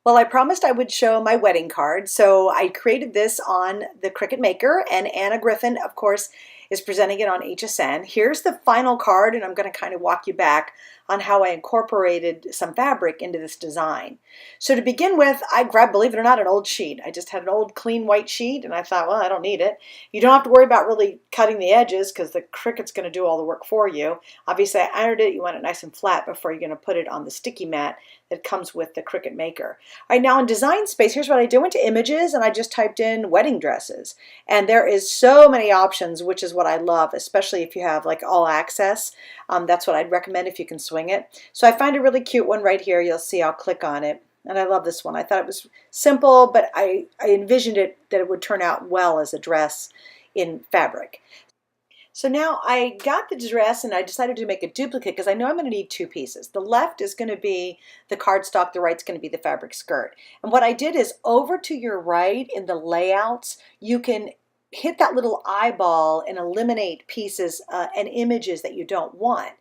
Well, I promised I would show my wedding card, so I created this on the Cricut Maker, and Anna Griffin, of course, is presenting it on HSN. Here's the final card, and I'm going to kind of walk you back on how I incorporated some fabric into this design. So to begin with, I grabbed, believe it or not, an old sheet. I just had an old clean white sheet, and I thought, well, I don't need it. You don't have to worry about really cutting the edges because the Cricut's going to do all the work for you. Obviously, I ironed it. You want it nice and flat before you're going to put it on the sticky mat that comes with the Cricut Maker. All right, now in Design Space, here's what I do. I went to Images and I just typed in wedding dresses. And there is so many options, which is what I love, especially if you have like all access. That's what I'd recommend if you can swing it. So I find a really cute one right here. You'll see, I'll click on it. And I love this one. I thought it was simple, but I envisioned it that it would turn out well as a dress in fabric. So now I got the dress and I decided to make a duplicate because I know I'm going to need two pieces. The left is going to be the cardstock, the right's going to be the fabric skirt. And what I did is over to your right in the layouts, you can hit that little eyeball and eliminate pieces and images that you don't want.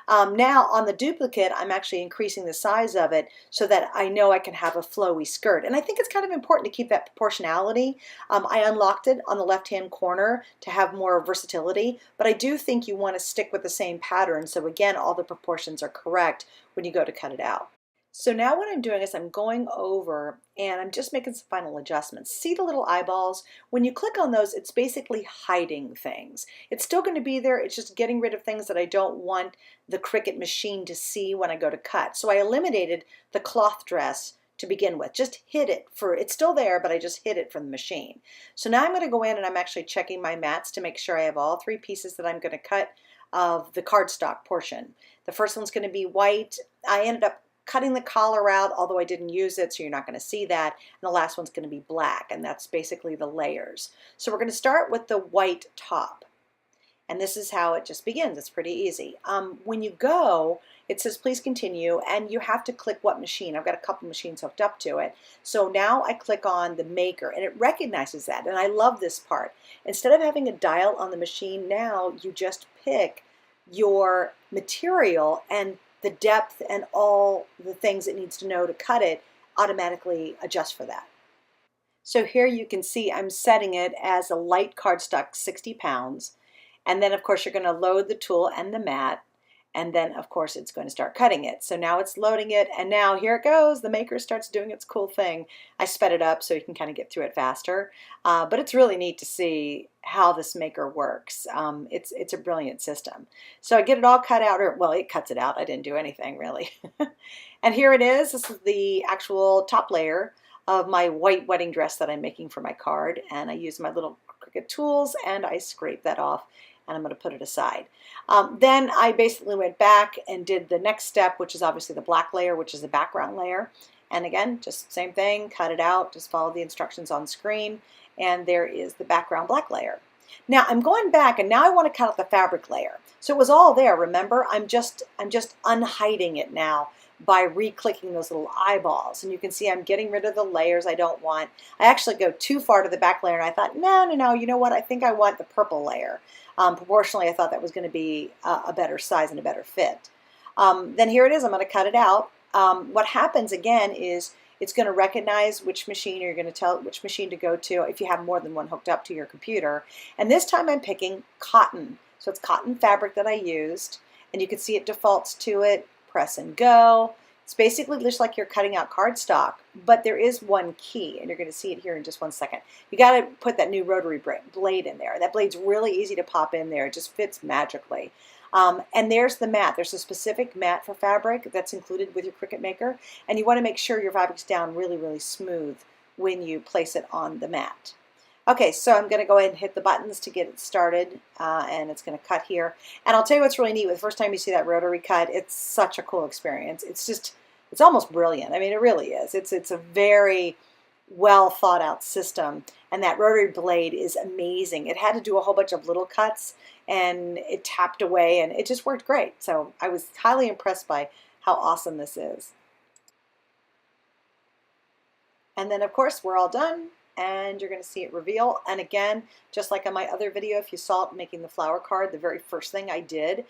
Now on the duplicate, I'm actually increasing the size of it so that I know I can have a flowy skirt. And I think it's kind of important to keep that proportionality. I unlocked it on the left-hand corner to have more versatility, but I do think you want to stick with the same pattern. So again, all the proportions are correct when you go to cut it out. So now what I'm doing is I'm going over and I'm just making some final adjustments. See the little eyeballs? When you click on those, it's basically hiding things. It's still going to be there. It's just getting rid of things that I don't want the Cricut machine to see when I go to cut. So I eliminated the cloth dress to begin with. Just hid it it's still there, but I just hid it from the machine. So now I'm going to go in and I'm actually checking my mats to make sure I have all three pieces that I'm going to cut of the cardstock portion. The first one's going to be white. I ended up cutting the collar out, although I didn't use it, so you're not going to see that. And the last one's going to be black, and that's basically the layers. So we're going to start with the white top. And this is how it just begins. It's pretty easy. When you go, it says please continue, and you have to click what machine. I've got a couple machines hooked up to it. So now I click on the Maker, and it recognizes that, and I love this part. Instead of having a dial on the machine, now you just pick your material and the depth and all the things it needs to know to cut it automatically adjust for that. So here you can see I'm setting it as a light cardstock, 60 pounds. And then of course you're going to load the tool and the mat. And then of course it's going to start cutting it. So now it's loading it, and now here it goes. The Maker starts doing its cool thing. I sped it up so you can kind of get through it faster. But it's really neat to see how this Maker works. It's a brilliant system. So I get it all cut out, or well, it cuts it out. I didn't do anything really. And here it is. This is the actual top layer of my white wedding dress that I'm making for my card. And I use my little Cricut tools and I scrape that off. And I'm going to put it aside. Then I basically went back and did the next step, which is obviously the black layer, which is the background layer. And again, just same thing, cut it out, just follow the instructions on screen, and there is the background black layer. Now I'm going back and now I want to cut out the fabric layer. So it was all there, remember? I'm just unhiding it now by re-clicking those little eyeballs. And you can see I'm getting rid of the layers I don't want. I actually go too far to the back layer and I thought, no, you know what? I think I want the purple layer. Proportionally, I thought that was going to be a better size and a better fit. Then here it is. I'm going to cut it out. What happens again is it's going to recognize which machine you're going to tell which machine to go to if you have more than one hooked up to your computer. And this time I'm picking cotton. So it's cotton fabric that I used. And you can see it defaults to it. Press and go. It's basically just like you're cutting out cardstock, but there is one key, and you're going to see it here in just one second. You got to put that new rotary blade in there. That blade's really easy to pop in there. It just fits magically. And there's the mat. There's a specific mat for fabric that's included with your Cricut Maker, and you want to make sure your fabric's down really, really smooth when you place it on the mat. Okay, so I'm going to go ahead and hit the buttons to get it started, and it's going to cut here. And I'll tell you what's really neat. The first time you see that rotary cut, it's such a cool experience. It's almost brilliant. I mean, it really is. It's a very well thought out system, and that rotary blade is amazing. It had to do a whole bunch of little cuts, and it tapped away, and it just worked great. So I was highly impressed by how awesome this is. And then, of course, we're all done. And you're going to see it reveal. And again, just like on my other video, if you saw it making the flower card, the very first thing I did,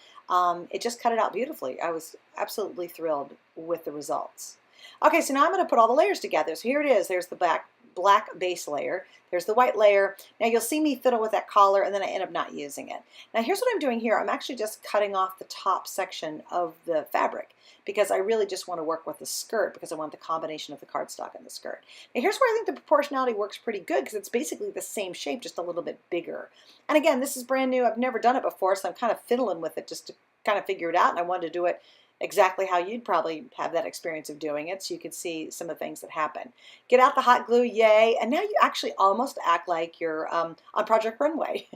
it just cut it out beautifully. I was absolutely thrilled with the results. Okay, so now I'm going to put all the layers together. So here it is. There's the black base layer. There's the white layer. Now you'll see me fiddle with that collar and then I end up not using it. Now here's what I'm doing here. I'm actually just cutting off the top section of the fabric because I really just want to work with the skirt because I want the combination of the cardstock and the skirt. Now here's where I think the proportionality works pretty good because it's basically the same shape, just a little bit bigger. And again, this is brand new. I've never done it before, so I'm kind of fiddling with it just to kind of figure it out, and I wanted to do it exactly how you'd probably have that experience of doing it so you could see some of the things that happen. Get out the hot glue, yay, and now you actually almost act like you're on Project Runway.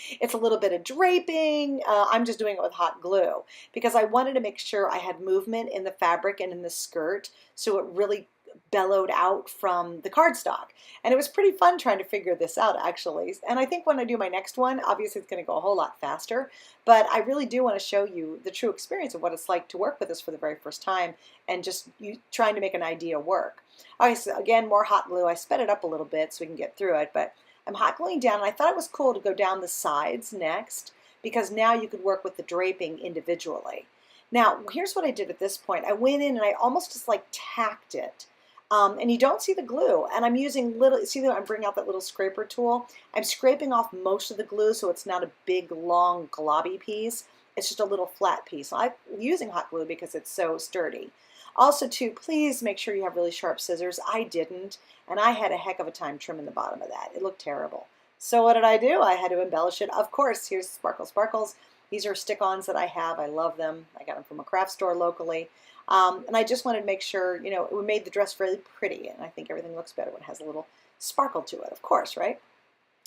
It's a little bit of draping. I'm just doing it with hot glue because I wanted to make sure I had movement in the fabric and in the skirt so it really bellowed out from the cardstock. And it was pretty fun trying to figure this out actually. And I think when I do my next one, obviously it's going to go a whole lot faster, but I really do want to show you the true experience of what it's like to work with this for the very first time and just you trying to make an idea work. Okay, so again, more hot glue. I sped it up a little bit so we can get through it, but I'm hot gluing down, and I thought it was cool to go down the sides next because now you could work with the draping individually. Now, here's what I did at this point. I went in and I almost just like tacked it. And you don't see the glue, and I'm using see that I'm bringing out that little scraper tool. I'm scraping off most of the glue so it's not a big, long, globby piece. It's just a little flat piece. I'm using hot glue because it's so sturdy. Also, too, please make sure you have really sharp scissors. I didn't, and I had a heck of a time trimming the bottom of that. It looked terrible. So what did I do? I had to embellish it. Of course, here's Sparkle Sparkles. These are stick-ons that I have. I love them. I got them from a craft store locally. And I just wanted to make sure, you know, it made the dress really pretty, and I think everything looks better when it has a little sparkle to it, of course, right?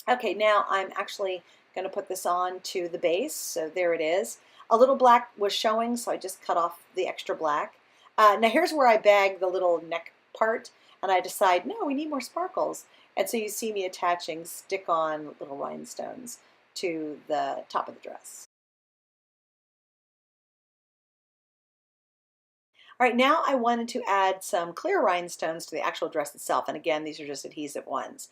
Okay, now I'm actually going to put this on to the base, so there it is. A little black was showing, so I just cut off the extra black. Now here's where I bag the little neck part, and I decide, no, we need more sparkles. And so you see me attaching stick-on little rhinestones to the top of the dress. All right, now I wanted to add some clear rhinestones to the actual dress itself. And again, these are just adhesive ones.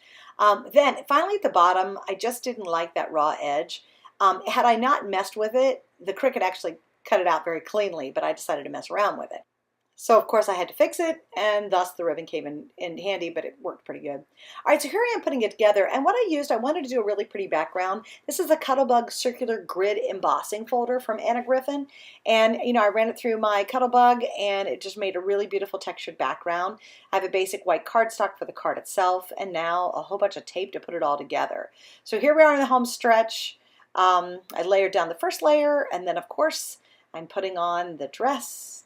Then finally at the bottom, I just didn't like that raw edge. Had I not messed with it, the Cricut actually cut it out very cleanly, but I decided to mess around with it. So of course I had to fix it, and thus the ribbon came in handy, but it worked pretty good. All right, so here I am putting it together, and what I wanted to do a really pretty background. This is a Cuttlebug circular grid embossing folder from Anna Griffin, and you know, I ran it through my Cuttlebug, and it just made a really beautiful textured background. I have a basic white cardstock for the card itself, and now a whole bunch of tape to put it all together. So here we are in the home stretch. I layered down the first layer, and then of course I'm putting on the dress.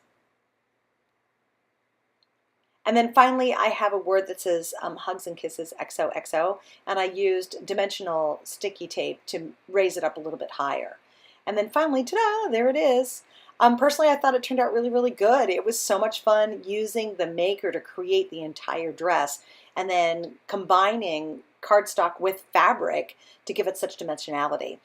And then finally, I have a word that says Hugs and Kisses XOXO, and I used dimensional sticky tape to raise it up a little bit higher. And then finally, ta-da, there it is. Personally, I thought it turned out really, really good. It was so much fun using the Maker to create the entire dress and then combining cardstock with fabric to give it such dimensionality.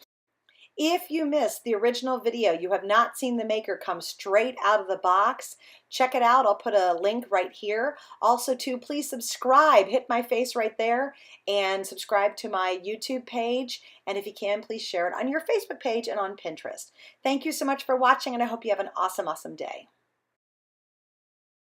If you missed the original video, you have not seen the Maker come straight out of the box, check it out. I'll put a link right here. Also, too, please subscribe. Hit my face right there and subscribe to my YouTube page. And if you can, please share it on your Facebook page and on Pinterest. Thank you so much for watching, and I hope you have an awesome, awesome day.